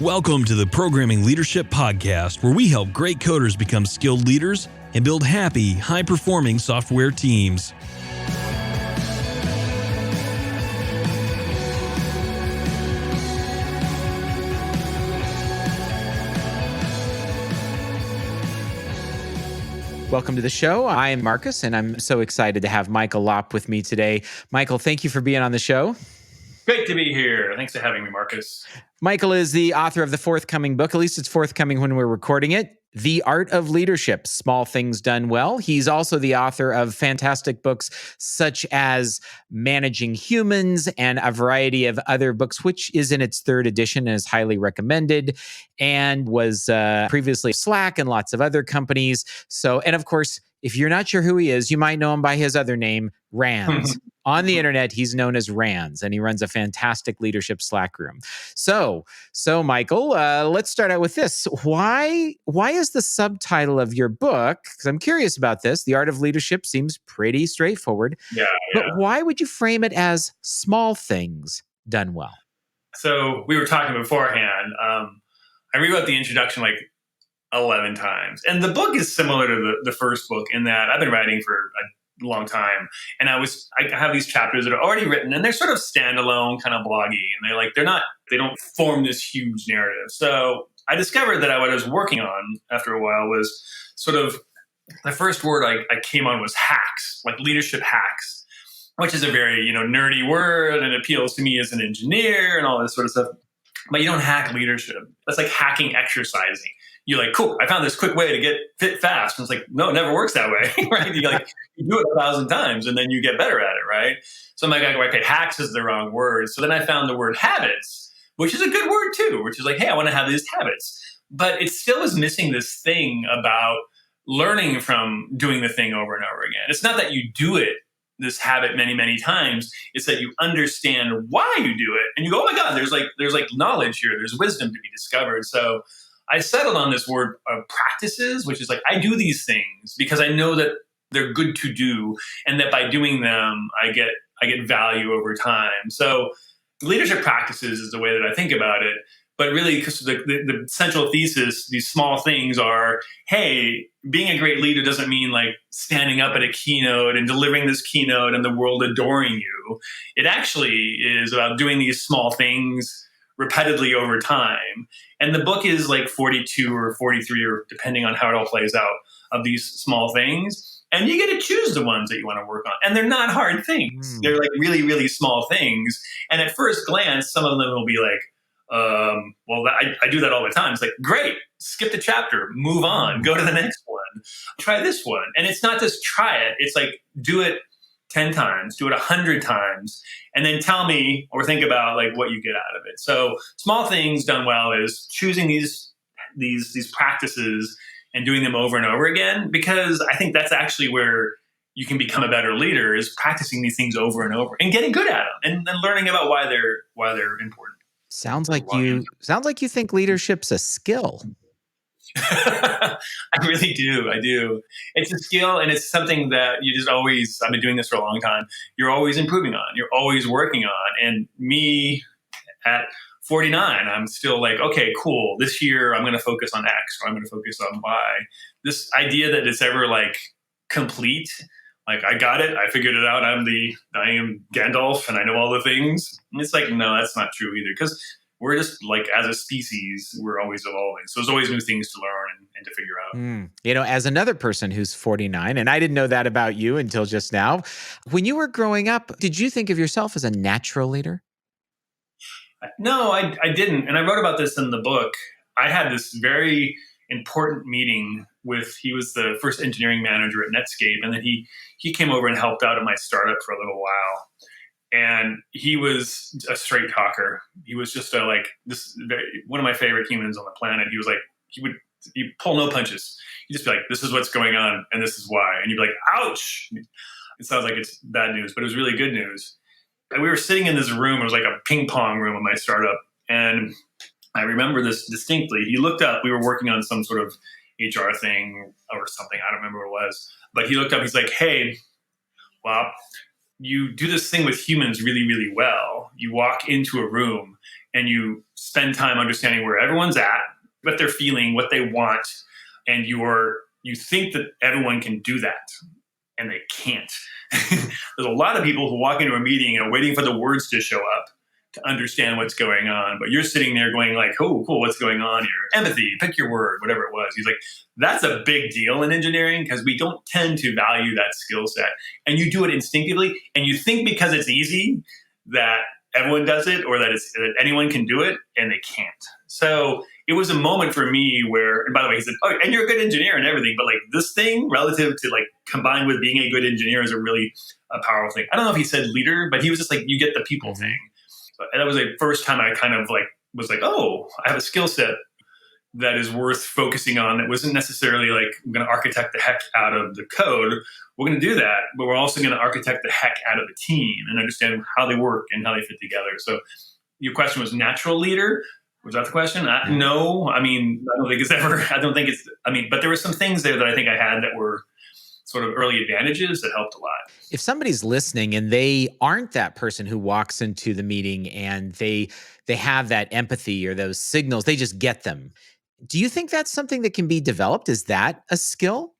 Welcome to the Programming Leadership Podcast, where we help great coders become skilled leaders and build happy, high-performing software teams. Welcome to the show. I'm Marcus, and I'm so excited to have Michael Lopp with me today. Michael, thank you for being on the show. Great to be here. Thanks for having me, Marcus. Michael is the author of the forthcoming book, at least it's forthcoming when we're recording it, The Art of Leadership, Small Things Done Well. He's also the author of fantastic books such as Managing Humans and a variety of other books, which is in its third edition and is highly recommended, and was previously Slack and lots of other companies. So, and of course, if you're not sure who he is, you might know him by his other name, Rands. On the internet, he's known as Rands, and he runs a fantastic leadership Slack room. So Michael, let's start out with this. Why is the subtitle of your book, because I'm curious about this, The Art of Leadership seems pretty straightforward, but why would you frame it as Small Things Done Well? So we were talking beforehand. I rewrote the introduction like 11 times. And the book is similar to the first book in that I've been writing for a long time. And I have these chapters that are already written and they're sort of standalone, kind of bloggy. And they don't form this huge narrative. So I discovered that what I was working on after a while was sort of the first word I came on was hacks, like leadership hacks, which is a very, nerdy word and appeals to me as an engineer and all this sort of stuff. But you don't hack leadership. That's like hacking exercising. You're like, cool, I found this quick way to get fit fast. And it's like, no, it never works that way, right? You do it 1,000 times and then you get better at it, right? So I'm like, okay, hacks is the wrong word. So then I found the word habits, which is a good word too, which is like, hey, I want to have these habits. But it still is missing this thing about learning from doing the thing over and over again. It's not that you do it, this habit many, many times. It's that you understand why you do it. And you go, oh my God, there's like knowledge here. There's wisdom to be discovered. So I settled on this word of practices, which is like, I do these things because I know that they're good to do and that by doing them, I get value over time. So leadership practices is the way that I think about it. But really, because the central thesis, these small things are, hey, being a great leader doesn't mean like standing up at a keynote and delivering this keynote and the world adoring you. It actually is about doing these small things repetitively over time. And the book is like 42 or 43, or depending on how it all plays out, of these small things. And you get to choose the ones that you want to work on. And they're not hard things. They're like really, really small things. And at first glance, some of them will be like, I do that all the time. It's like, great, skip the chapter, move on, go to the next one, try this one. And it's not just try it. It's like, do it 10 times, do it 100 times, and then tell me or think about like what you get out of it. So small things done well is choosing these practices and doing them over and over again, because I think that's actually where you can become a better leader, is practicing these things over and over and getting good at them and then learning about why they're important. Sounds like you think leadership's a skill. I really do. I do. It's a skill, and it's something that you just always, I've been doing this for a long time, you're always improving on, you're always working on. And me at 49, I'm still like, okay, cool, this year I'm going to focus on X, or I'm going to focus on Y. This idea that it's ever like complete, like I got it, I figured it out, I am Gandalf and I know all the things. And it's like, no, that's not true either, because we're just like, as a species, we're always evolving. So there's always new things to learn and to figure out. As another person who's 49, and I didn't know that about you until just now, when you were growing up, did you think of yourself as a natural leader? No, I didn't. And I wrote about this in the book. I had this very important meeting he was the first engineering manager at Netscape. And then he came over and helped out at my startup for a little while. And he was a straight talker. He was just one of my favorite humans on the planet. He was like, he'd pull no punches. He'd just be like, this is what's going on and this is why. And you'd be like, ouch. It sounds like it's bad news, but it was really good news. And we were sitting in this room. It was like a ping pong room in my startup. And I remember this distinctly. He looked up. We were working on some sort of HR thing or something. I don't remember what it was. But he looked up. He's like, hey, well, you do this thing with humans really, really well. You walk into a room and you spend time understanding where everyone's at, what they're feeling, what they want, and you think that everyone can do that, and they can't. There's a lot of people who walk into a meeting and are waiting for the words to show up to understand what's going on, but you're sitting there going like, oh, cool, what's going on here? Empathy, pick your word, whatever it was. He's like, that's a big deal in engineering because we don't tend to value that skill set. And you do it instinctively, and you think because it's easy that everyone does it or that anyone can do it, and they can't. So it was a moment for me where, and by the way, he said, oh, and you're a good engineer and everything, but like this thing relative to like combined with being a good engineer is a really powerful thing. I don't know if he said leader, but he was just like, you get the people thing. And that was the first time I kind of like was like, oh, I have a skill set that is worth focusing on. That wasn't necessarily like, I'm going to architect the heck out of the code. We're going to do that, but we're also going to architect the heck out of the team and understand how they work and how they fit together. So your question was natural leader. Was that the question? No. I mean, I don't think it's, but there were some things there that I think I had that were sort of early advantages that helped a lot. If somebody's listening and they aren't that person who walks into the meeting and they have that empathy or those signals, they just get them. Do you think that's something that can be developed? Is that a skill?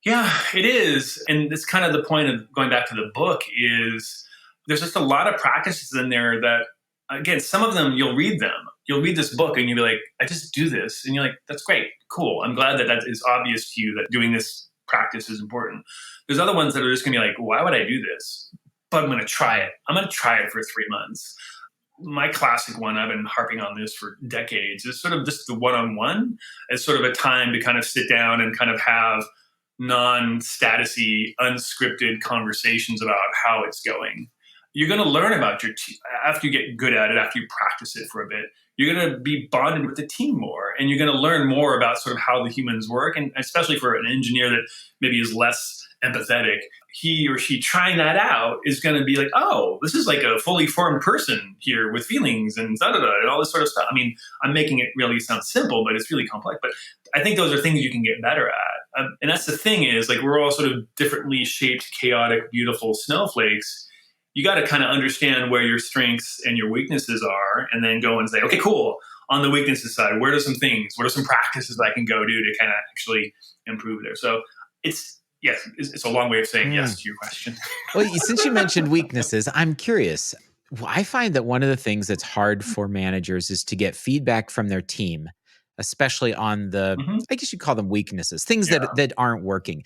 Yeah, it is. And it's kind of the point of going back to the book is there's just a lot of practices in there that, again, some of them you'll read them. You'll read this book and you'll be like, I just do this. And you're like, that's great. Cool. I'm glad that is obvious to you that doing this practice is important. There's other ones that are just going to be like, why would I do this? But I'm going to try it. I'm going to try it for 3 months. My classic one, I've been harping on this for decades, is sort of just the one-on-one as sort of a time to kind of sit down and kind of have non-statusy, unscripted conversations about how it's going. You're going to learn about your team after you get good at it, after you practice it for a bit. You're going to be bonded with the team more, and you're going to learn more about sort of how the humans work. And especially for an engineer that maybe is less empathetic, he or she trying that out is going to be like, oh, this is like a fully formed person here with feelings and and all this sort of stuff. I mean, I'm making it really sound simple, but it's really complex. But I think those are things you can get better at. And that's the thing is, like, we're all sort of differently shaped, chaotic, beautiful snowflakes. You got to kind of understand where your strengths and your weaknesses are, and then go and say, okay, cool. On the weaknesses side, what are some practices I can go do to kind of actually improve there? So it's a long way of saying yes to your question. Well, since you mentioned weaknesses, I'm curious. I find that one of the things that's hard for managers is to get feedback from their team, especially on the, I guess you'd call them weaknesses, things that aren't working.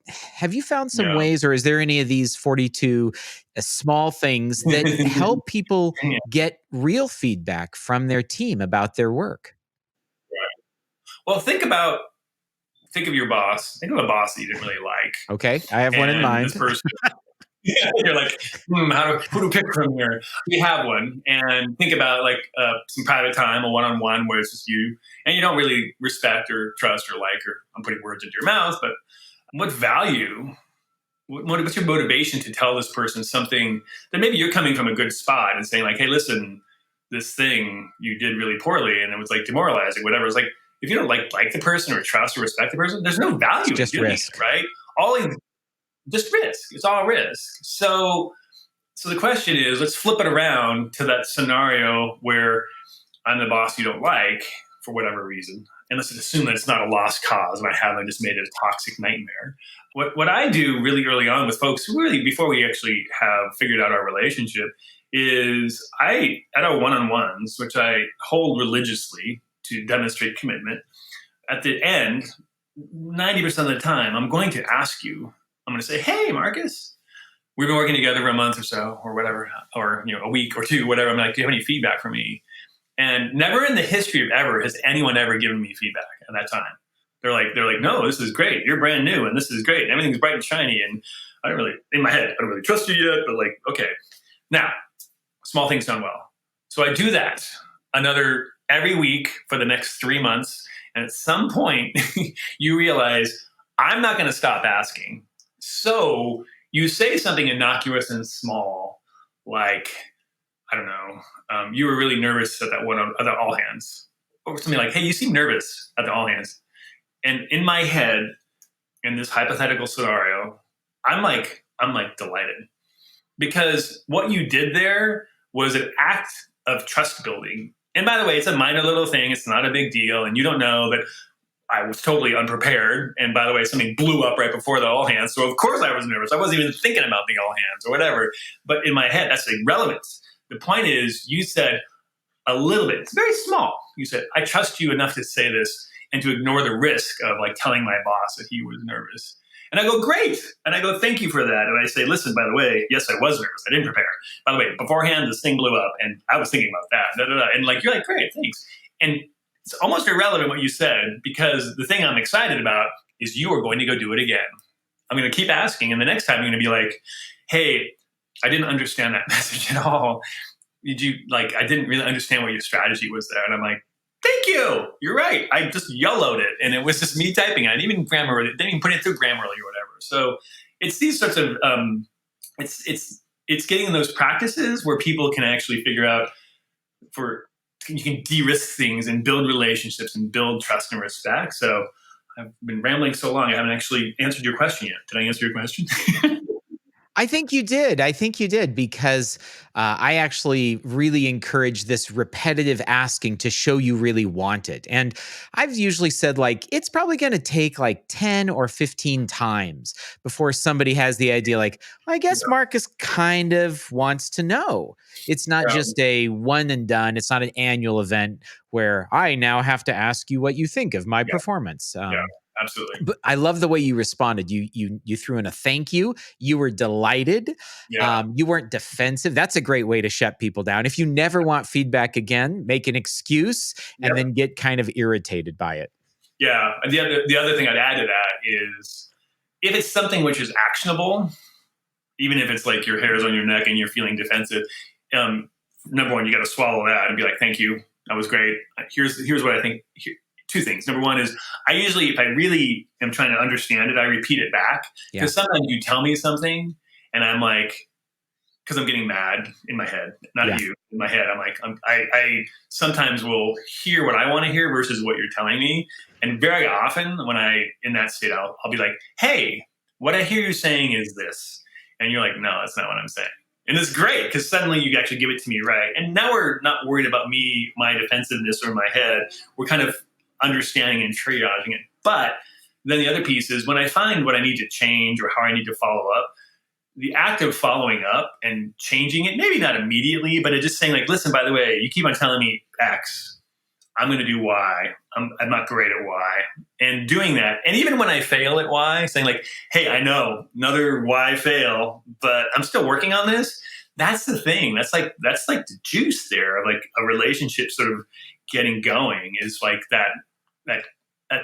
Have you found some ways, or is there any of these 42 small things that help people get real feedback from their team about their work? Right. Well, think of your boss. Think of a boss that you didn't really like. Okay, I have one in mind. This person, you're like, who to pick from here? You have one, and think about like some private time, a one-on-one where it's just you, and you don't really respect or trust or like, or I'm putting words into your mouth, but what value, what's your motivation to tell this person something that maybe you're coming from a good spot and saying like, hey, listen, this thing you did really poorly and it was like demoralizing, whatever. It's like, if you don't like the person or trust or respect the person, there's no value just in doing risk, it, right? Just risk. It's all risk. So the question is, let's flip it around to that scenario where I'm the boss you don't like for whatever reason. And let's assume that it's not a lost cause and I haven't just made it a toxic nightmare. What I do really early on with folks, really before we actually have figured out our relationship, is at our one-on-ones, which I hold religiously to demonstrate commitment, at the end, 90% of the time, I'm going to ask you, I'm going to say, hey, Marcus, we've been working together for a month or so or whatever, or a week or two, whatever. I'm like, do you have any feedback for me? And never in the history of ever has anyone ever given me feedback at that time. They're like, no, this is great. You're brand new and this is great. And everything's bright and shiny. And I don't really, in my head, I don't really trust you yet, but like, okay. Now, small things done well. So I do that every week for the next 3 months. And at some point you realize I'm not going to stop asking. So you say something innocuous and small, like, I don't know, you were really nervous at that one at the all hands, or something like, hey, you seem nervous at the all hands. And in my head, in this hypothetical scenario, I'm like delighted, because what you did there was an act of trust building. And by the way, it's a minor little thing. It's not a big deal. And you don't know that I was totally unprepared. And by the way, something blew up right before the all hands. So of course I was nervous. I wasn't even thinking about the all hands or whatever. But in my head, that's irrelevant. The point is, you said a little bit. It's very small. You said, I trust you enough to say this and to ignore the risk of like telling my boss that he was nervous. And I go, great. And I go, thank you for that. And I say, listen, by the way, yes, I was nervous. I didn't prepare. By the way, beforehand, this thing blew up and I was thinking about that. Da, da, da. And like, you're like, great, thanks. And it's almost irrelevant what you said, because the thing I'm excited about is you are going to go do it again. I'm going to keep asking. And the next time I'm going to be like, hey, I didn't understand that message at all. I didn't really understand what your strategy was there. And I'm like, thank you. You're right. I just YOLO'd it. And it was just me typing. I didn't even put it through Grammarly or whatever. So it's these sorts of, it's getting in those practices where people can actually figure out you can de-risk things and build relationships and build trust and respect. So I've been rambling so long, I haven't actually answered your question yet. Did I answer your question? I think you did. Because I actually really encourage this repetitive asking to show you really want it. And I've usually said, like, it's probably going to take like 10 or 15 times before somebody has the idea, like, I guess Marcus kind of wants to know. It's not just a one and done. It's not an annual event where I now have to ask you what you think of my performance. Absolutely. But I love the way you responded. You threw in a thank you. You were delighted. Yeah. You weren't defensive. That's a great way to shut people down. If you never want feedback again, make an excuse and then get kind of irritated by it. Yeah. And the other thing I'd add to that is, if it's something which is actionable, even if it's like your hair's on your neck and you're feeling defensive, number one, you got to swallow that and be like, thank you. That was great. Here's what I think. Two things. Number one is, I usually, if I really am trying to understand it, I repeat it back. Because sometimes you tell me something and I'm like, because I'm getting mad in my head, not at you, in my head. I'm like, I sometimes will hear what I want to hear versus what you're telling me. And very often when in that state, I'll be like, hey, what I hear you saying is this. And you're like, no, that's not what I'm saying. And it's great because suddenly you actually give it to me right. And now we're not worried about me, my defensiveness or my head. We're kind of understanding and triaging it. But then the other piece is, when I find what I need to change or how I need to follow up, the act of following up and changing it, maybe not immediately, but just saying like, listen, by the way, you keep on telling me X, I'm going to do Y. I'm not great at Y. And doing that. And even when I fail at Y, saying like, hey, I know another Y fail, but I'm still working on this. That's the thing. That's like the juice there of like a relationship sort of getting going, is like that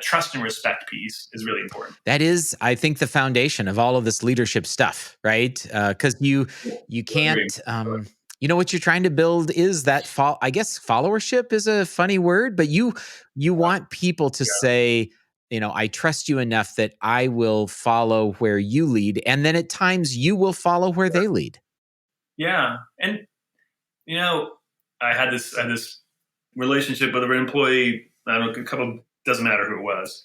trust and respect piece is really important. That is, I think, the foundation of all of this leadership stuff, right? Because you can't, what you're trying to build is that I guess followership is a funny word, but you want people to say, I trust you enough that I will follow where you lead, and then at times you will follow where they lead. Yeah, and I had this relationship with an employee. I don't know, a couple, doesn't matter who it was.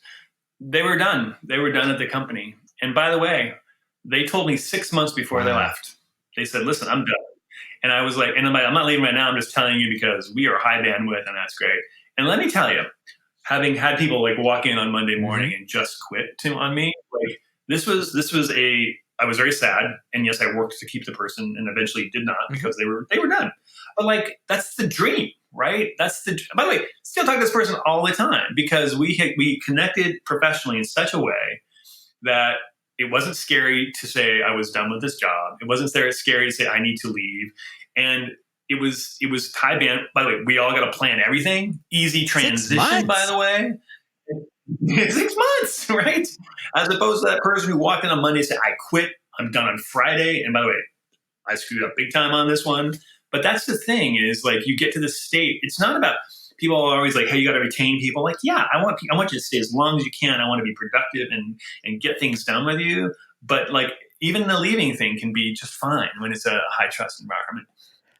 They were done. They were done at the company. And by the way, they told me 6 months before they left. They said, listen, I'm done. And I was like, and I'm not leaving right now. I'm just telling you because we are high bandwidth and that's great. And let me tell you, having had people like walk in on Monday morning and just quit on me, like this was I was very sad. And yes, I worked to keep the person and eventually did not because they were done. But like, that's the dream, right? By the way, still talk to this person all the time because we connected professionally in such a way that it wasn't scary to say I was done with this job. It wasn't scary to say I need to leave. And it was high band. By the way, we all got to plan everything. Easy transition, by the way. 6 months, right? As opposed to that person who walked in on Monday and said, I quit, I'm done on Friday. And by the way, I screwed up big time on this one. But that's the thing is like you get to this state. It's not about people are always like, hey, you got to retain people. Like, yeah, I want you to stay as long as you can. I want to be productive and get things done with you. But like even the leaving thing can be just fine when it's a high trust environment.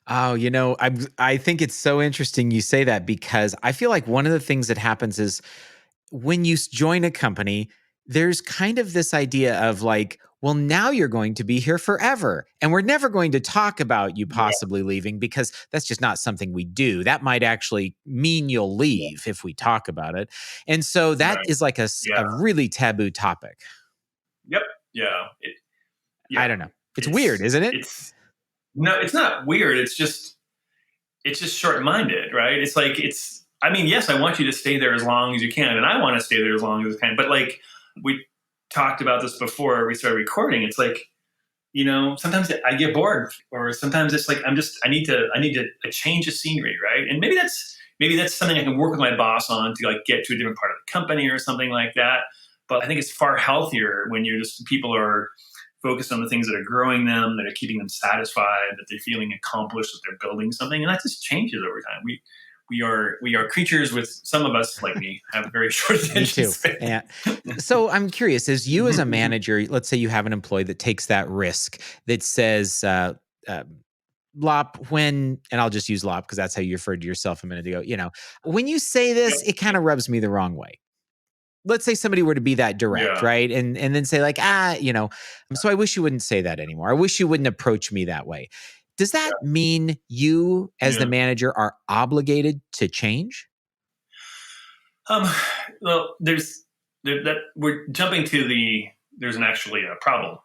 Oh, I think it's so interesting you say that because I feel like one of the things that happens is when you join a company, there's kind of this idea of like, well, now you're going to be here forever. And we're never going to talk about you Yeah. possibly leaving because that's just not something we do. That might actually mean you'll leave if we talk about it. And so that Right. is like a Yeah. really taboo topic. Yep. Yeah. I don't know. It's weird, isn't it? No, it's not weird. It's just short-minded, right? It's like, I mean, yes, I want you to stay there as long as you can, and I want to stay there as long as I can. But like we talked about this before we started recording, it's like, sometimes I get bored, or sometimes it's like I need a change of scenery, right? And maybe that's something I can work with my boss on to like get to a different part of the company or something like that. But I think it's far healthier when people are focused on the things that are growing them, that are keeping them satisfied, that they're feeling accomplished, that they're building something, and that just changes over time. We are creatures with, some of us like me have very short attention span. Yeah. So I'm curious, as you as a manager, let's say you have an employee that takes that risk that says, Lopp, and I'll just use Lopp because that's how you referred to yourself a minute ago. When you say this, it kind of rubs me the wrong way. Let's say somebody were to be that direct, Yeah. right? And then say like, so I wish you wouldn't say that anymore. I wish you wouldn't approach me that way. Does that mean you as the manager are obligated to change? Well, we're jumping to there's actually a problem,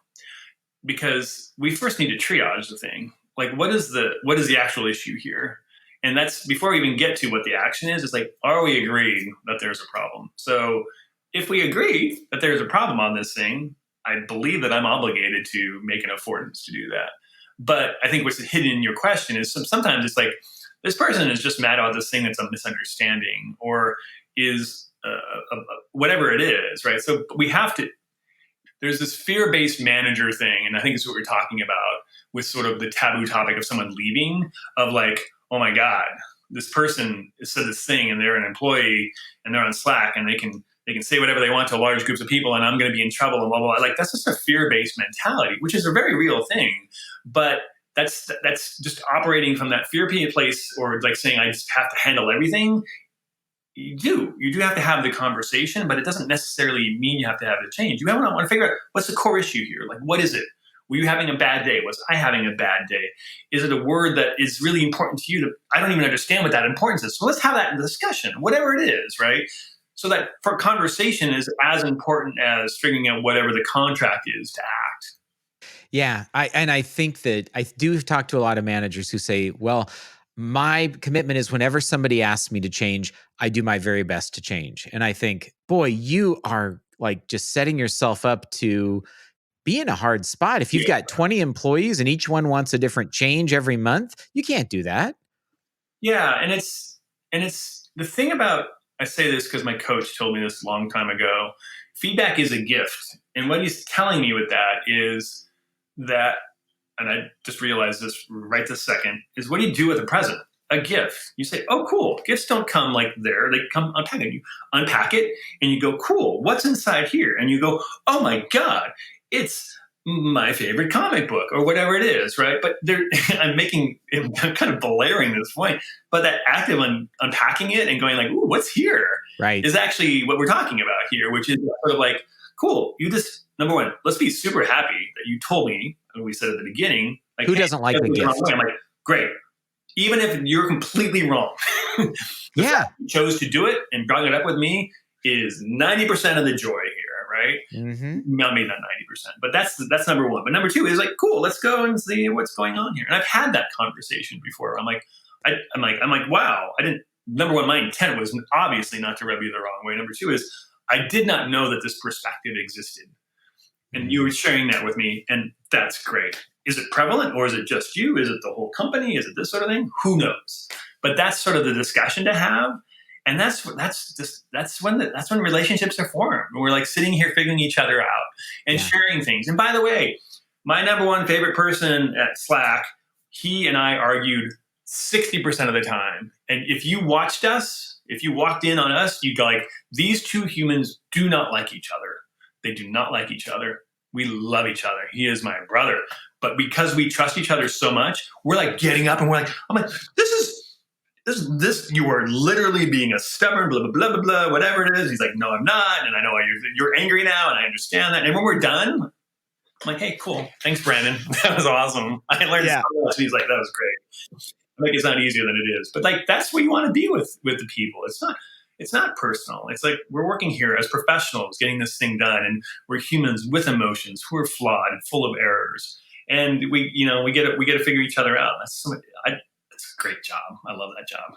because we first need to triage the thing. Like, what is the actual issue here? And that's before we even get to what the action is. It's like, are we agreed that there's a problem? So if we agree that there's a problem on this thing, I believe that I'm obligated to make an affordance to do that. But I think what's hidden in your question is sometimes it's like, this person is just mad about this thing that's a misunderstanding, or is whatever it is, right? So there's this fear-based manager thing, and I think it's what we're talking about with sort of the taboo topic of someone leaving, of like, oh my God, this person said this thing and they're an employee and they're on Slack and they can say whatever they want to large groups of people and I'm going to be in trouble and blah, blah, blah. Like, that's just a fear-based mentality, which is a very real thing. But that's just operating from that fear place, or like saying, I just have to handle everything. You do have to have the conversation, but it doesn't necessarily mean you have to have the change. You want to figure out, what's the core issue here? Like, what is it? Were you having a bad day? Was I having a bad day? Is it a word that is really important to you? I don't even understand what that importance is. So let's have that in the discussion, whatever it is, right? So that for conversation is as important as figuring out whatever the contract is to act. Yeah. I think that I do talk to a lot of managers who say, well, my commitment is whenever somebody asks me to change, I do my very best to change. And I think, boy, you are like just setting yourself up to be in a hard spot. If you've got 20 employees and each one wants a different change every month, you can't do that. Yeah. And it's the thing about, I say this because my coach told me this a long time ago, feedback is a gift. And what he's telling me with that is that, and I just realized this right this second, is what do you do with a present? A gift. You say, oh, cool. Gifts don't come like there. They come unpacked. You unpack it and you go, cool, what's inside here? And you go, oh my God, it's my favorite comic book or whatever it is, right? But I'm kind of belaboring this point, but that act of unpacking it and going like, ooh, what's here? Right. Is actually what we're talking about here, which is sort of like, cool, number one, let's be super happy that you told me, and we said at the beginning, like, who doesn't like the gift? I'm like, great. Even if you're completely wrong, the fact you chose to do it and brought it up with me is 90% of the joy here, right? Mm-hmm. Not maybe not 90%, but that's number one. But number two is like, cool, let's go and see what's going on here. And I've had that conversation before. I'm like, wow, number one, my intent was obviously not to rub you the wrong way. Number two is, I did not know that this perspective existed. And you were sharing that with me, and that's great. Is it prevalent, or is it just you? Is it the whole company? Is it this sort of thing? Who knows? But that's sort of the discussion to have, and that's when relationships are formed. We're like sitting here figuring each other out and sharing things. And by the way, my number one favorite person at Slack, he and I argued 60% of the time. And if you watched us, if you walked in on us, you'd go like, these two humans do not like each other. They do not like each other. We love each other. He is my brother. But because we trust each other so much, we're like getting up and I'm like, this this, you are literally being a stubborn, blah, blah, blah, blah, blah, whatever it is. He's like, no, I'm not. And I know why you're angry now. And I understand that. And when we're done, I'm like, hey, cool. Thanks, Brandon. That was awesome. I learned so much. And he's like, that was great. Like, it's not easier than it is. But like, that's what you want to be with the people. It's not personal. It's like, we're working here as professionals getting this thing done. And we're humans with emotions who are flawed and full of errors. And we get to figure each other out. That's a great job. I love that job.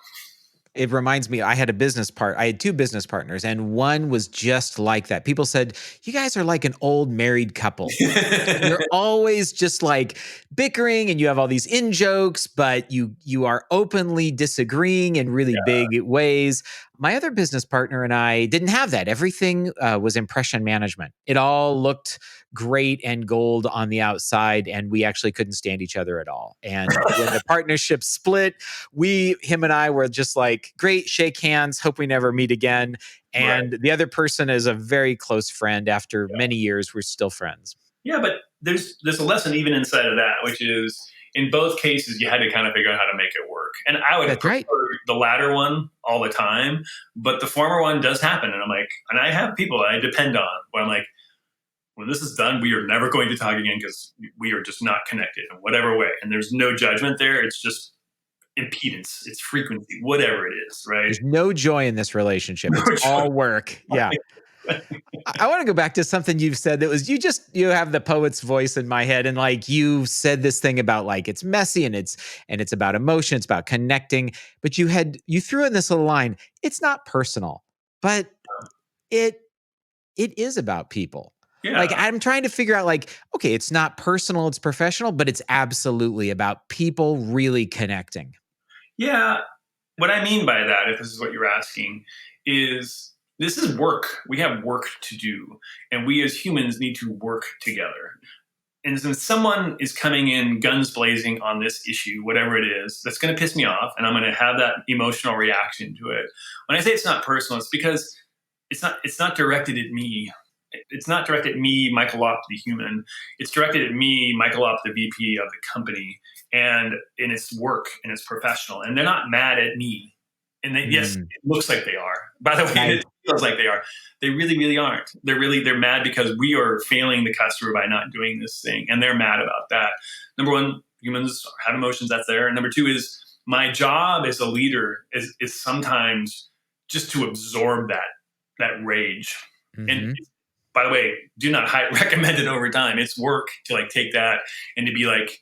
It reminds me, I had two business partners, and one was just like that. People said, you guys are like an old married couple. You're always just like bickering, and you have all these in-jokes, but you are openly disagreeing in really big ways. My other business partner and I didn't have that. Everything was impression management. It all looked great and gold on the outside, and we actually couldn't stand each other at all. And when the partnership split, him and I were just like, great, shake hands, hope we never meet again. And the other person is a very close friend. After many years, we're still friends. Yeah, but there's a lesson even inside of that, which is in both cases, you had to kind of figure out how to make it work. And I would prefer the latter one all the time, but the former one does happen. And I'm like, and I have people that I depend on where I'm like, when this is done, we are never going to talk again because we are just not connected in whatever way. And there's no judgment there. It's just impedance. It's frequency, whatever it is, right? There's no joy in this relationship. It's all work. Yeah. I want to go back to something you've said that was, you have the poet's voice in my head. And like, you said this thing about like, it's messy and it's about emotion. It's about connecting, but you threw in this little line. It's not personal, but it is about people. Yeah. Like, I'm trying to figure out like, okay, it's not personal, it's professional, but it's absolutely about people really connecting. Yeah. What I mean by that, if this is what you're asking, is this is work. We have work to do, and we as humans need to work together. And since someone is coming in guns blazing on this issue, whatever it is, that's going to piss me off, and I'm going to have that emotional reaction to it. When I say it's not personal, it's because it's not directed at me. It's not directed at me, Michael Lopp, the human. It's directed at me, Michael Lopp, the VP of the company, and it's work and it's professional. And they're not mad at me. And yes, it looks like they are. By the way, it feels like they are. They really, really aren't. They're mad because we are failing the customer by not doing this thing, and they're mad about that. Number one, humans have emotions. That's there. And number two is my job as a leader is sometimes just to absorb that rage. Mm-hmm. And by the way, do not recommend it over time. It's work to like take that and to be like,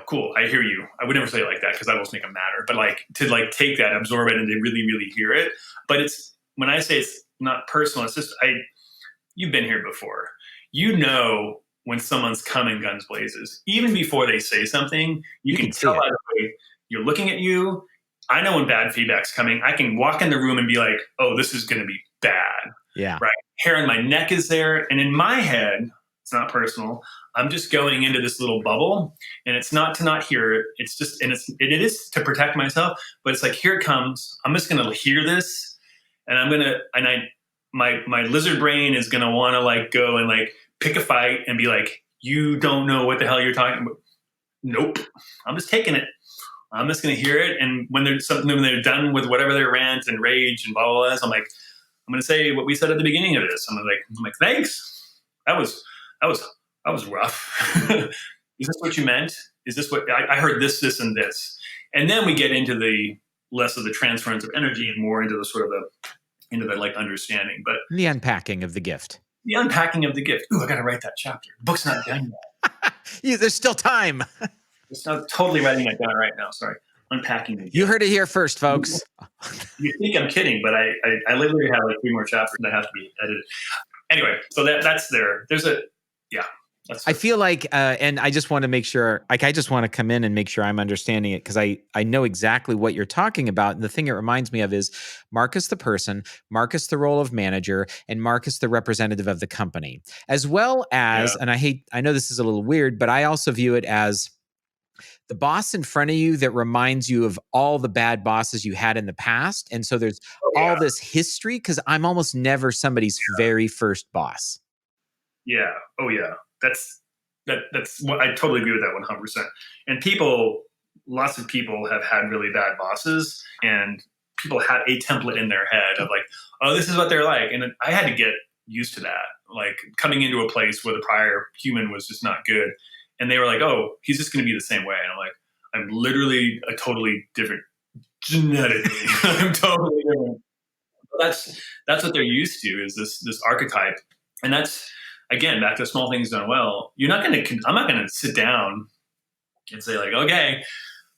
cool, I hear you. I would never say it like that because I will make them matter. But like to like take that, absorb it, and to really, really hear it. But it's when I say it's not personal, it's just you've been here before. When someone's coming guns blazes, even before they say something, you can tell by the way you're looking at you. I know when bad feedback's coming. I can walk in the room and be like, oh, this is going to be bad. Yeah. Right. Hair on my neck is there. And in my head, it's not personal. I'm just going into this little bubble, and it's not to not hear it. It's just, and it is to protect myself, but it's like, here it comes. I'm just going to hear this, and my lizard brain is going to want to like go and like pick a fight and be like, you don't know what the hell you're talking about. Nope. I'm just taking it. I'm just going to hear it. And when they're done with whatever their rant and rage and blah, blah, blah, so I'm like, I'm going to say what we said at the beginning of this. I'm like, thanks. That was rough. Is this what you meant? Is this what I heard? This, and this. And then we get into the less of the transference of energy and more into the sort of into the like understanding, but the unpacking of the gift. The unpacking of the gift. Ooh, I got to write that chapter. The book's not done yet. There's still time. It's not totally writing that down right now. Sorry. Unpacking the gift. You heard it here first, folks. You think I'm kidding, but I literally have like 3 more chapters that have to be edited. Anyway, so that's there. There's I feel like, and I just want to make sure, like, I just want to come in and make sure I'm understanding it because I know exactly what you're talking about. And the thing it reminds me of is Marcus the person, Marcus the role of manager, and Marcus the representative of the company, as well as, and I know this is a little weird, but I also view it as the boss in front of you that reminds you of all the bad bosses you had in the past. And so there's all this history because I'm almost never somebody's very first boss. Yeah. Oh, yeah. That's what I totally agree with that 100%. And people lots of people have had really bad bosses, and people had a template in their head of like, oh, this is what they're like. And I had to get used to that, like coming into a place where the prior human was just not good. And they were like, oh, he's just going to be the same way. And I'm like, I'm literally a totally different genetically. I'm totally different. That's what they're used to, is this archetype. And that's, again, back to small things done well. I'm not going to sit down and say like, okay,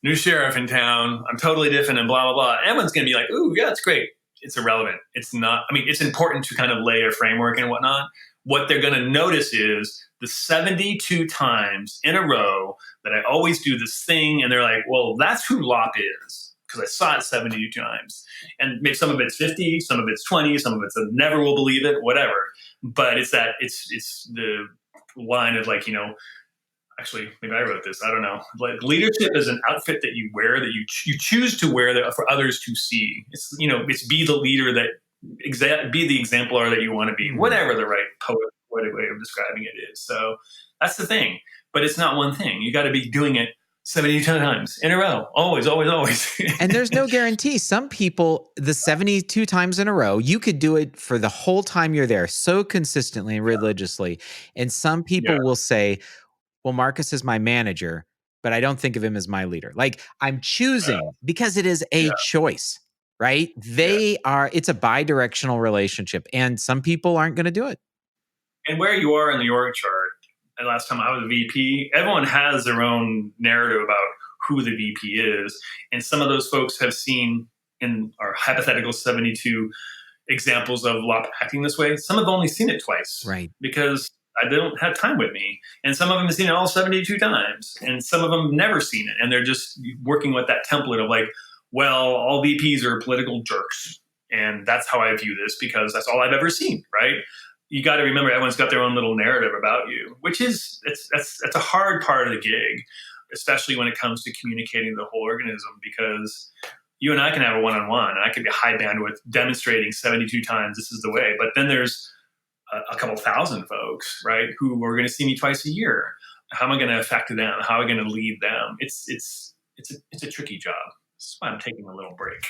new sheriff in town, I'm totally different and blah, blah, blah. Everyone's going to be like, ooh, yeah, it's great. It's irrelevant. It's not, I mean, it's important to kind of lay a framework and whatnot. What they're going to notice is the 72 times in a row that I always do this thing. And they're like, well, that's who Lopp is, because I saw it 72 times. And maybe some of it's 50, some of it's 20, some of it's a never will believe it, whatever. But it's the line of like, actually, maybe I wrote this. I don't know. Like, leadership is an outfit that you wear, that you choose to wear that for others to see. It's, it's be the leader be the exemplar that you want to be, whatever the right poetic way of describing it is. So that's the thing. But it's not one thing. You got to be doing it 72 times in a row. Always, always, always. And there's no guarantee. Some people, the 72 times in a row, you could do it for the whole time you're there so consistently and religiously. And some people will say, well, Marcus is my manager, but I don't think of him as my leader. Like, I'm choosing because it is a choice, right? It's a bi-directional relationship, and some people aren't going to do it. And where you are in the org chart, and last time I was a VP, everyone has their own narrative about who the VP is. And some of those folks have seen in our hypothetical 72 examples of Lopp acting this way. Some have only seen it twice. Right. Because they don't have time with me. And some of them have seen it all 72 times. And some of them never seen it. And they're just working with that template of like, well, all VPs are political jerks. And that's how I view this because that's all I've ever seen, right? You got to remember, everyone's got their own little narrative about you, which is, that's a hard part of the gig, especially when it comes to communicating the whole organism, because you and I can have a one-on-one and I could be high bandwidth demonstrating 72 times this is the way. But then there's a couple thousand folks, right, who are going to see me twice a year. How am I going to affect them? How am I going to lead them? It's a tricky job. That's why I'm taking a little break.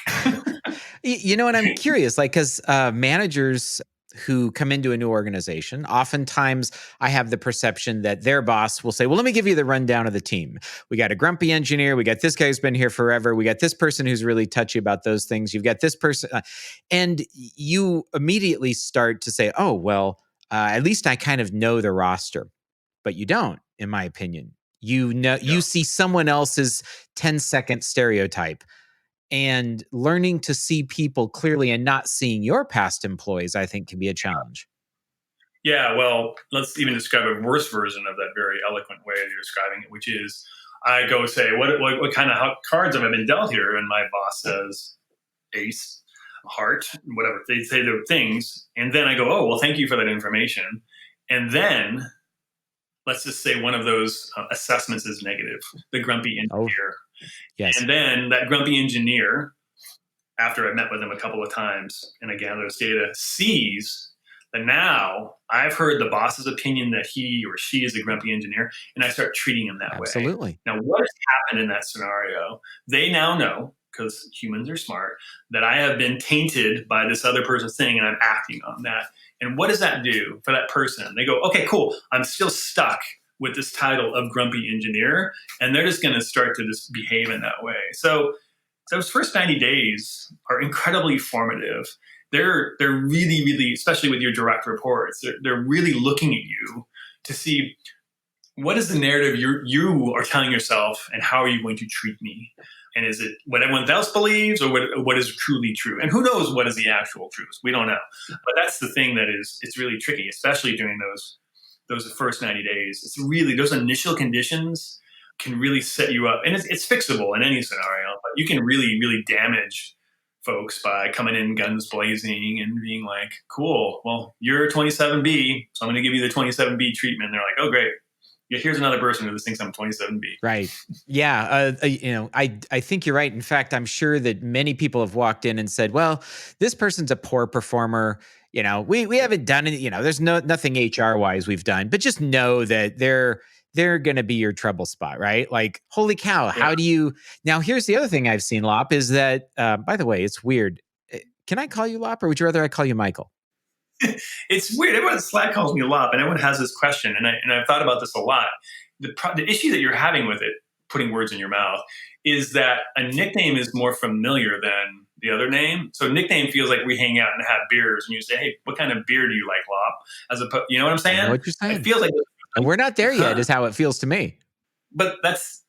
And I'm curious, like, because managers who come into a new organization, oftentimes I have the perception that their boss will say, well, let me give you the rundown of the team. We got a grumpy engineer. We got this guy who's been here forever. We got this person who's really touchy about those things. You've got this person. And you immediately start to say, oh, well, at least I kind of know the roster. But you don't, in my opinion. You see someone else's 10-second stereotype. And learning to see people clearly and not seeing your past employees, I think, can be a challenge. Yeah, well, let's even describe a worse version of that very eloquent way of describing it, which is I go say, what kind of cards have I been dealt here? And my boss says, ace, heart, whatever. They say the things. And then I go, oh, well, thank you for that information. And then let's just say one of those assessments is negative, the grumpy engineer. Yes. And then that grumpy engineer, after I met with him a couple of times and I gather this data, sees that now I've heard the boss's opinion that he or she is a grumpy engineer, and I start treating him that way. Absolutely. Now, what has happened in that scenario? They now know, because humans are smart, that I have been tainted by this other person's thing and I'm acting on that. And what does that do for that person? They go, okay, cool. I'm still stuck with this title of grumpy engineer, and they're just going to start to just behave in that way. So those first 90 days are incredibly formative. They're really, really, especially with your direct reports, they're really looking at you to see what is the narrative you are telling yourself, and how are you going to treat me? And is it what everyone else believes, or what is truly true? And who knows what is the actual truth? We don't know. But that's the thing it's really tricky, especially during those first 90 days. It's really, those initial conditions can really set you up. And it's fixable in any scenario, but you can really, really damage folks by coming in guns blazing and being like, cool, well, you're 27B, so I'm going to give you the 27B treatment. And they're like, oh, great. Yeah, here's another person who just thinks I'm 27B. Right. Yeah. I think you're right. In fact, I'm sure that many people have walked in and said, well, this person's a poor performer. We haven't done it. There's nothing HR wise we've done, but just know that they're going to be your trouble spot, right? Like, holy cow, how do you... Now, here's the other thing I've seen, Lopp, is that, by the way, it's weird. Can I call you Lopp, or would you rather I call you Michael? It's weird. Everyone at Slack calls me Lopp, and everyone has this question, and I've thought about this a lot. The issue that you're having with it, putting words in your mouth, is that a nickname is more familiar than the other name. So nickname feels like we hang out and have beers, and you say, "Hey, what kind of beer do you like, Lopp?" As a, you know what I'm saying? I know what you're saying. It feels like, and we're not there yet, is how it feels to me. But that's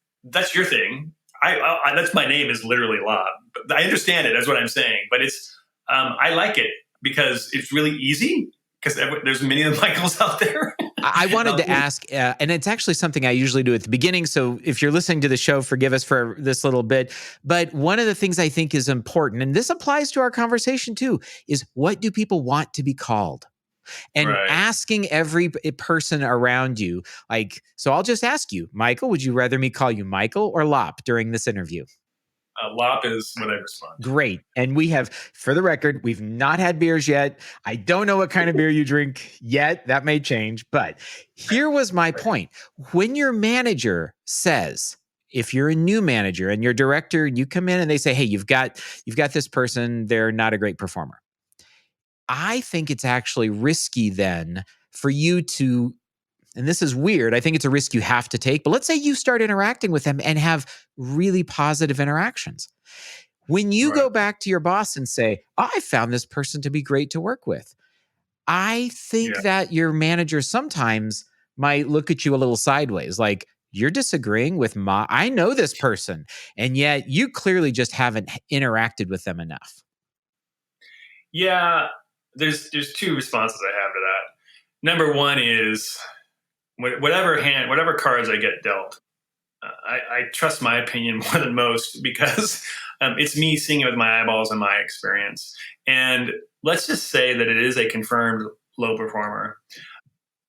your thing. I that's my name is literally Lopp. But I understand it. That's what I'm saying. But it's I like it because it's really easy. Because there's many of Michaels out there. I wanted to ask, and it's actually something I usually do at the beginning. So if you're listening to the show, forgive us for this little bit. But one of the things I think is important, and this applies to our conversation too, is what do people want to be called? And asking every person around you, like, so I'll just ask you, Michael, would you rather me call you Michael or Lopp during this interview? Lopp is what I respond. Great. And we have, for the record, we've not had beers yet. I don't know what kind of beer you drink yet. That may change. But here was my point. When your manager says, if you're a new manager and your director, you come in and they say, hey, you've got this person, they're not a great performer. I think it's actually risky then for you to, and this is weird, I think it's a risk you have to take, but let's say you start interacting with them and have really positive interactions. When you go back to your boss and say, I found this person to be great to work with, I think that your manager sometimes might look at you a little sideways, like, you're disagreeing with I know this person, and yet you clearly just haven't interacted with them enough. Yeah, there's two responses I have to that. Number one is, whatever cards I get dealt, I trust my opinion more than most because it's me seeing it with my eyeballs and my experience. And let's just say that it is a confirmed low performer.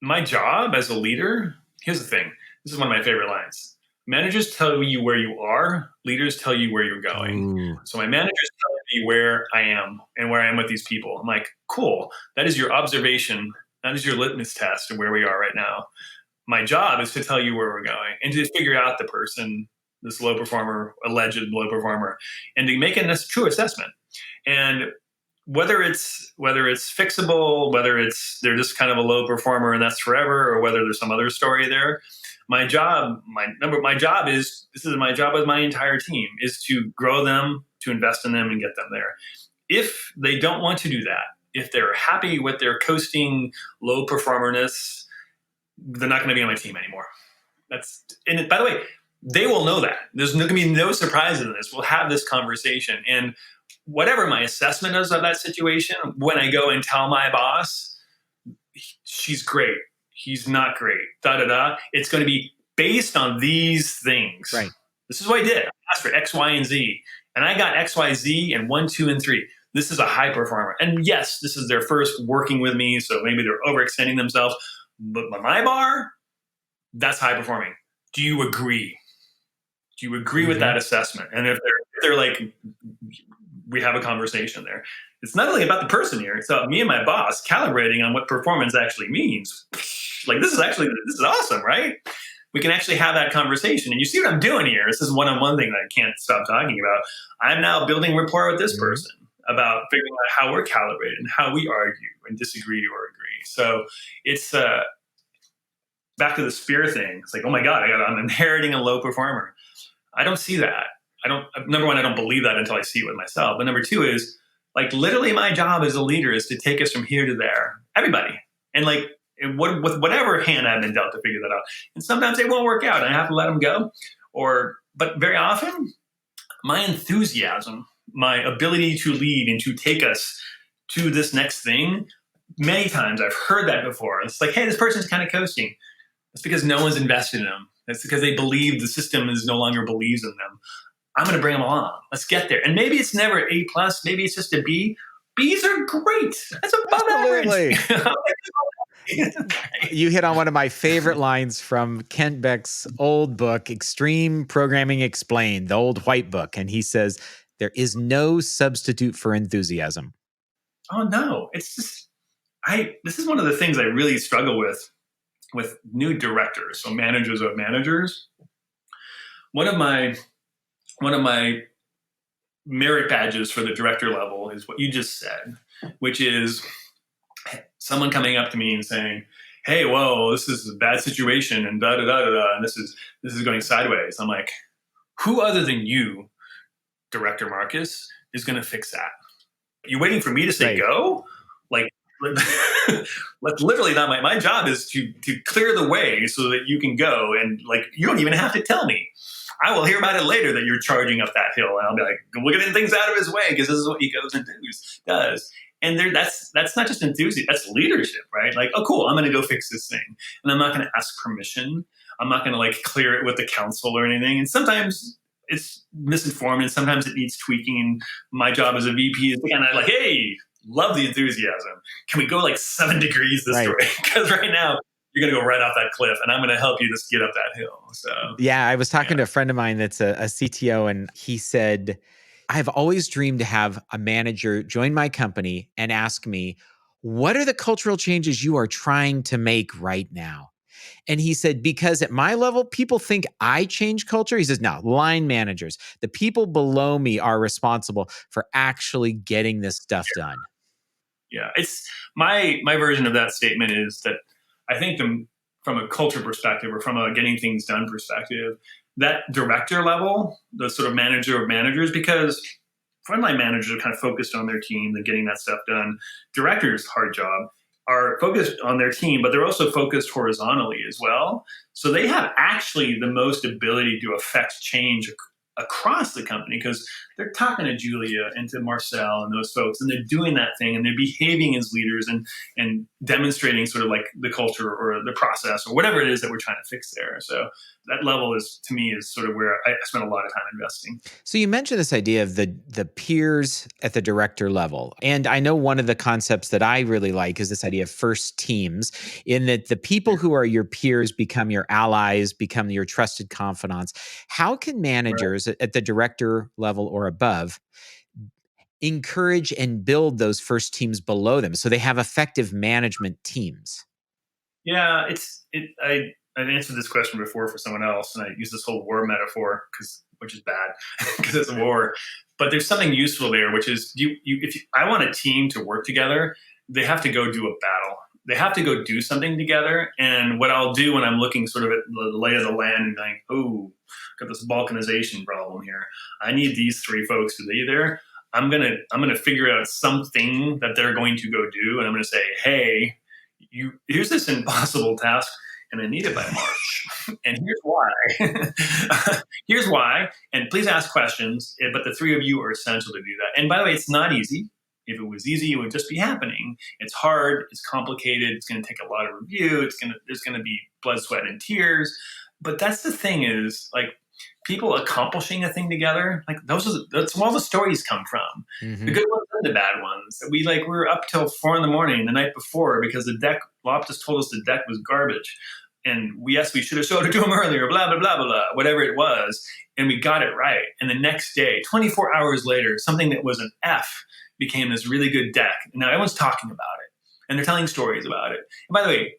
My job as a leader, here's the thing. This is one of my favorite lines. Managers tell you where you are. Leaders tell you where you're going. Ooh. So my manager's telling me where I am and where I am with these people. I'm like, cool. That is your observation. That is your litmus test of where we are right now. My job is to tell you where we're going and to figure out the person, this low performer, alleged low performer, and to make a true assessment. And whether it's fixable, whether they're just kind of a low performer and that's forever, or whether there's some other story there, my job is my job with my entire team is to grow them, to invest in them, and get them there. If they don't want to do that, if they're happy with their coasting low performerness, they're not going to be on my team anymore. And by the way, they will know that. There's going to be no surprises in this. We'll have this conversation. And whatever my assessment is of that situation, when I go and tell my boss, she's great, he's not great, it's going to be based on these things. Right. This is what I did. I asked for X, Y, and Z. And I got X, Y, Z and 1, 2, and 3. This is a high performer. And yes, this is their first working with me, so maybe they're overextending themselves. But by my bar, that's high performing. Do you agree? Do you agree with that assessment? And if they're like, we have a conversation there. It's not only about the person here. It's about me and my boss calibrating on what performance actually means. Like, this is awesome, right? We can actually have that conversation. And you see what I'm doing here. This is one-on-one thing that I can't stop talking about. I'm now building rapport with this person about figuring out how we're calibrated and how we argue and disagree or agree. So it's back to the spear thing. It's like, oh my God, I'm inheriting a low performer. I don't see that. Number one, I don't believe that until I see it with myself. But number two is, like, literally my job as a leader is to take us from here to there. Everybody. And like, with whatever hand I've been dealt to figure that out. And sometimes it won't work out and I have to let them go. But very often, my enthusiasm, my ability to lead and to take us to this next thing, many times I've heard that before. It's like, hey, this person's kind of coasting. It's because no one's invested in them. It's because they believe the system no longer believes in them. I'm going to bring them along. Let's get there. And maybe it's never A+, maybe it's just a B. B's are great. That's above average. You hit on one of my favorite lines from Kent Beck's old book, Extreme Programming Explained, the old white book. And he says, there is no substitute for enthusiasm. Oh, no. It's just, this is one of the things I really struggle with with new directors, so managers of managers. One of my merit badges for the director level is what you just said, which is someone coming up to me and saying, "Hey, whoa, this is a bad situation, and da da da da da, and this is going sideways." I'm like, who other than you, Director Marcus, is going to fix that? You're waiting for me to say go? Like, that's literally not my job is to clear the way so that you can go, and like you don't even have to tell me. I will hear about it later that you're charging up that hill, and I'll be like, "We're getting things out of his way because this is what he goes and does." And that's not just enthusiasm, that's leadership, right? Like, oh, cool, I'm going to go fix this thing, and I'm not going to ask permission. I'm not going to like clear it with the council or anything. And sometimes it's misinformed, and sometimes it needs tweaking. And my job as a VP is kind of like, hey, love the enthusiasm. Can we go like 7 degrees this way? Because right now you're going to go right off that cliff, and I'm going to help you just get up that hill. So yeah, I was talking to a friend of mine that's a CTO, and he said, I've always dreamed to have a manager join my company and ask me, what are the cultural changes you are trying to make right now? And he said, because at my level, people think I change culture. He says, no, line managers, the people below me are responsible for actually getting this stuff done. Yeah, it's my version of that statement is that I think from a culture perspective or from a getting things done perspective, that director level, the sort of manager of managers, because frontline managers are kind of focused on their team and getting that stuff done. Directors, hard job, are focused on their team, but they're also focused horizontally as well. So they have actually the most ability to affect change across the company because they're talking to Julia and to Marcel and those folks, and they're doing that thing, and they're behaving as leaders and demonstrating sort of like the culture or the process or whatever it is that we're trying to fix there. So that level is, to me, is sort of where I spend a lot of time investing. So you mentioned this idea of the peers at the director level. And I know one of the concepts that I really like is this idea of first teams, in that the people who are your peers become your allies, become your trusted confidants. How can managers at the director level or above encourage and build those first teams below them so they have effective management teams? Yeah, I've answered this question before for someone else, and I use this whole war metaphor which is bad because it's a war. But there's something useful there, which is if I want a team to work together, they have to go do a battle. They have to go do something together. And what I'll do when I'm looking sort of at the lay of the land and going, oh, got this balkanization problem here. I need these 3 folks to be there. I'm gonna figure out something that they're going to go do, and I'm gonna say, hey, here's this impossible task, and I need it by March. And here's why. Here's why. And please ask questions. But the 3 of you are essential to do that. And by the way, it's not easy. If it was easy, it would just be happening. It's hard. It's complicated. It's going to take a lot of review. There's going to be blood, sweat, and tears. But that's the thing is, like, people accomplishing a thing together, like that's where all the stories come from. Mm-hmm. The good ones and the bad ones. We were up till 4 a.m. the night before because Lopp just told us the deck was garbage. And we should have showed it to him earlier, blah, blah, blah, blah, whatever it was. And we got it right. And the next day, 24 hours later, something that was an F became this really good deck. Now everyone's talking about it and they're telling stories about it. And by the way,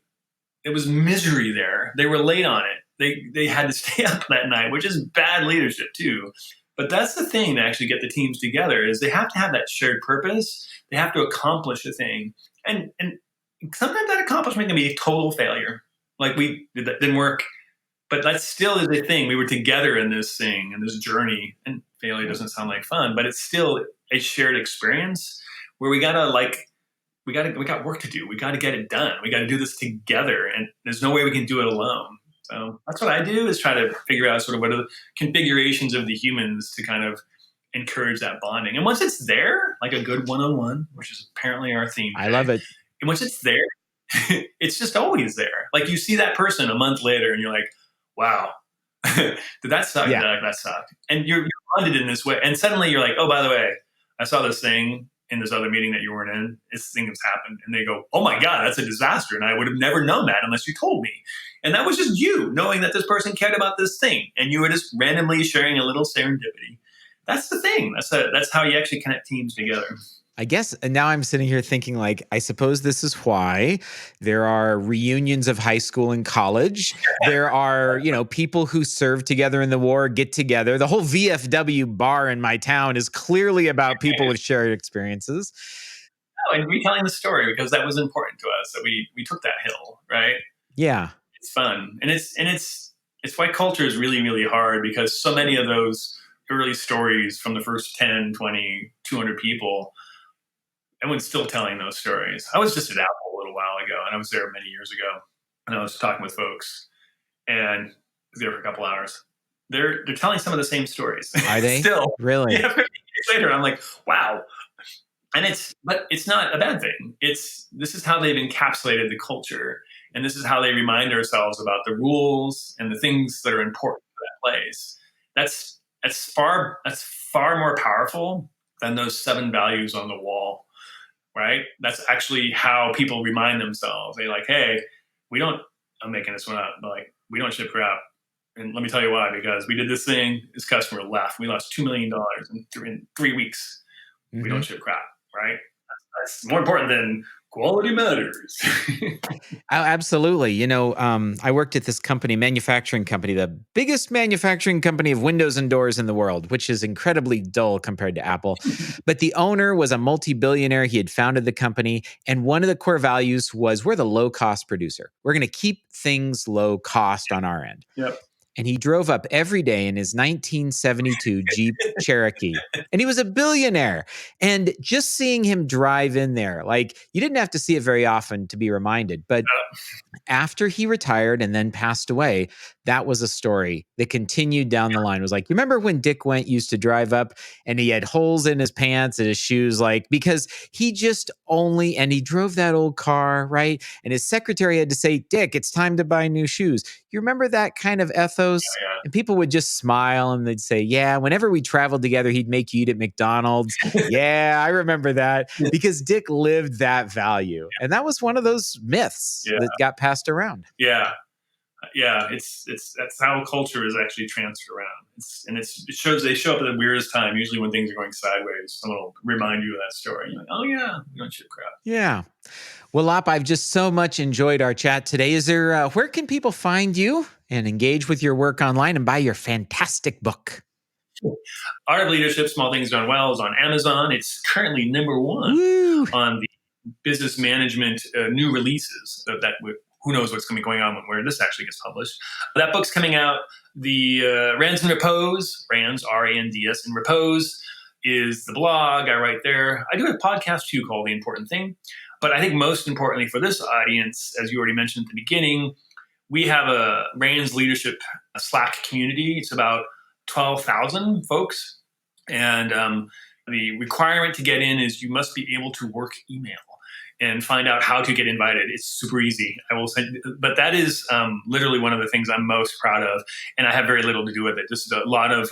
it was misery there. They were late on it. They had to stay up that night, which is bad leadership too. But that's the thing to actually get the teams together is they have to have that shared purpose. They have to accomplish a thing. And sometimes that accomplishment can be a total failure. Like that didn't work, but that still is a thing. We were together in this thing, in this journey, and failure doesn't sound like fun, but it's still a shared experience where we got work to do. We got to get it done. We got to do this together, and there's no way we can do it alone. So that's what I do is try to figure out sort of what are the configurations of the humans to kind of encourage that bonding. And once it's there, like a good one-on-one, which is apparently our theme today, I love it. And once it's there, it's just always there. Like you see that person a month later and you're like, wow, did that suck? Yeah. That sucked. And you're bonded in this way. And suddenly you're like, oh, by the way, I saw this thing in this other meeting that you weren't in. This thing has happened. And they go, oh my God, that's a disaster. And I would have never known that unless you told me. And that was just you knowing that this person cared about this thing. And you were just randomly sharing a little serendipity. That's the thing. That's how you actually connect teams together. I guess, and now I'm sitting here thinking, like, I suppose this is why there are reunions of high school and college. There are, people who served together in the war get together. The whole VFW bar in my town is clearly about people with shared experiences. Oh, and retelling the story, because that was important to us, that we took that hill, right? Yeah. It's fun. And it's why culture is really, really hard, because so many of those early stories from the first 10, 20, 200 people, everyone's still telling those stories. I was just at Apple a little while ago, and I was there many years ago, and I was talking with folks, and I was there for a couple hours. They're telling some of the same stories. Are they? Still. Really? Yeah, 50 years later, I'm like, wow. And but it's not a bad thing. This is how they've encapsulated the culture, and this is how they remind ourselves about the rules and the things that are important for that place. That's far more powerful than those 7 values on the wall, right? That's actually how people remind themselves. They're like, hey, I'm making this one up, but like, we don't ship crap. And let me tell you why, because we did this thing, this customer left. We lost $2 million in 3 weeks. Mm-hmm. We don't ship crap, right? That's more important than quality matters. Absolutely. I worked at this company, manufacturing company, the biggest manufacturing company of windows and doors in the world, which is incredibly dull compared to Apple. But the owner was a multi-billionaire. He had founded the company. And one of the core values was, we're the low-cost producer. We're going to keep things low cost on our end. Yep. And he drove up every day in his 1972 Jeep Cherokee. And he was a billionaire. And just seeing him drive in there, like, you didn't have to see it very often to be reminded. But after he retired and then passed away, that was a story that continued down the line. It was like, you remember when Dick Went used to drive up and he had holes in his pants and his shoes, like, because he and he drove that old car, right? And his secretary had to say, Dick, it's time to buy new shoes. You remember that kind of ethos? Yeah. And people would just smile and they'd say, yeah, whenever we traveled together, he'd make you eat at McDonald's. Yeah, I remember that, because Dick lived that value. Yeah. And that was one of those myths that got passed around. Yeah. Yeah, that's how culture is actually transferred around. They show up at the weirdest time. Usually when things are going sideways, someone will remind you of that story. You're like, oh yeah, we don't ship crap. Yeah. Well, Lopp, I've just so much enjoyed our chat today. Is there where can people find you and engage with your work online and buy your fantastic book? Art of Leadership, Small Things Done Well is on Amazon. It's currently number 1 on the business management new releases. So who knows what's going to be going on where this actually gets published. But that book's coming out. The Rands in Repose, Rands, R-A-N-D-S, in Repose is the blog. I write there. I do a podcast too called The Important Thing. But I think most importantly for this audience, as you already mentioned at the beginning, we have a Rands Leadership Slack community. It's about 12,000 folks. And the requirement to get in is you must be able to work email and find out how to get invited. It's super easy. I will send, but that is literally one of the things I'm most proud of. And I have very little to do with it. Just a lot of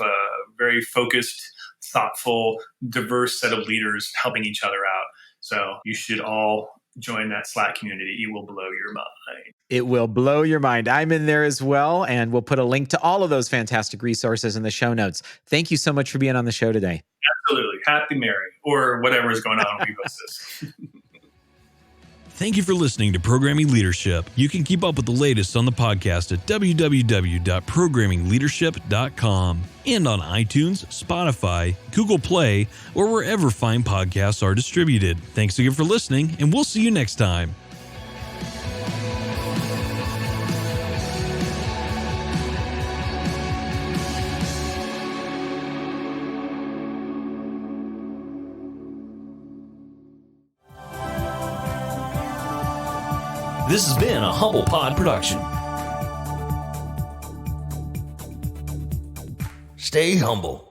very focused, thoughtful, diverse set of leaders helping each other out. So you should all join that Slack community. It will blow your mind. It will blow your mind. I'm in there as well. And we'll put a link to all of those fantastic resources in the show notes. Thank you so much for being on the show today. Absolutely. Happy Mary, or whatever is going on when we post this. Thank you for listening to Programming Leadership. You can keep up with the latest on the podcast at www.programmingleadership.com and on iTunes, Spotify, Google Play, or wherever fine podcasts are distributed. Thanks again for listening, and we'll see you next time. This has been a Humble Pod production. Stay humble.